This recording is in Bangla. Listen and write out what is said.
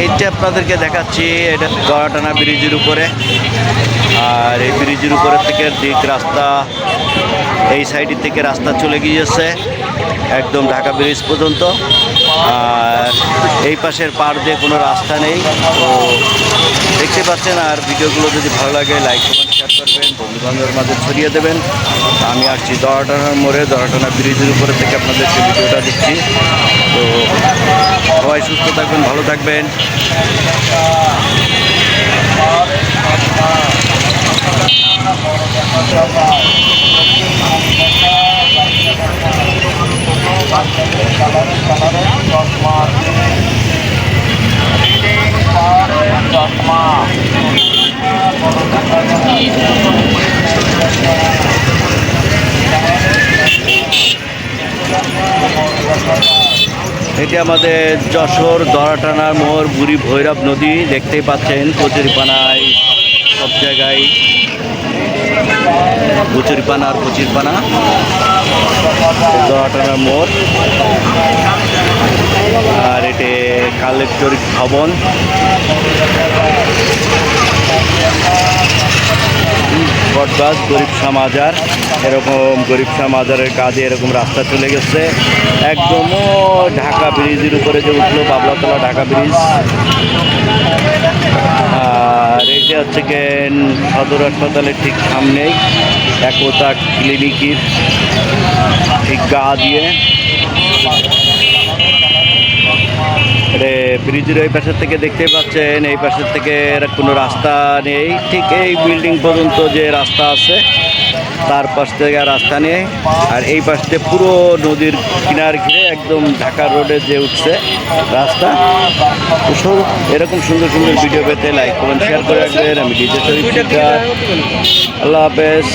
এইটা আপনাদেরকে দেখাচ্ছি, এটা গড়াটানা ব্রিজের উপরে। আর এই ব্রিজের উপরে থেকে দিক রাস্তা, এই সাইড থেকে রাস্তা চলে গিয়েছে একদম ঢাকা ব্রিজ পর্যন্ত। আর এই পাশের পাড় দিয়ে কোনো রাস্তা নেই। তো দেখতে পাচ্ছেন। আর ভিডিওগুলো যদি ভালো লাগে লাইক কমেন্ট শেয়ার করবেন, বন্ধুবান্ধবের মাঝে ছড়িয়ে দেবেন। আমি আসছি দড়াটানার মোড়ে, দড়াটানা ব্রিজের উপরে থেকে আপনাদেরকে ভিডিওটা দিচ্ছি। তো সবাই সুস্থ থাকবেন, ভালো থাকবেন। এটি আমাদের যশোর দড়াটানার মোড়, বুড়ি ভৈরব নদী দেখতেই পাচ্ছেন। কচুরিপানায় সব জায়গায় কচুরিপানা আর কচুরিপানা। দড়াটানার মোড়। আর এটি কালেক্টরিক ভবন। বটগাছ গরিব শাহ মাজার, এরকম গরিব শাহ মাজারের কাজে এরকম রাস্তা চলে গেছে একদম ঢাকা ব্রিজের উপরে যে উঠলো বাবলাতলা ঢাকা ব্রিজ। আর এটা হচ্ছে গিয়ে সদর হাসপাতালের ঠিক সামনেই একতা ক্লিনিকের ঠিক গা দিয়ে। ব্রিজের এই পাশের থেকে দেখতে পাচ্ছেন, এই পাশের থেকে কোনো রাস্তা নেই। ঠিক এই বিল্ডিং পর্যন্ত যে রাস্তা আছে তার পাশ থেকে রাস্তা নেই। আর এই পাশ থেকে পুরো নদীর কিনার ঘিরে একদম ঢাকা রোডে যে উঠছে রাস্তা। এরকম সুন্দর সুন্দর ভিডিও পেতে লাইক কমেন্ট শেয়ার করে রাখবেন। আমি ডিজে শরীফ। আল্লাহ হাফেজ।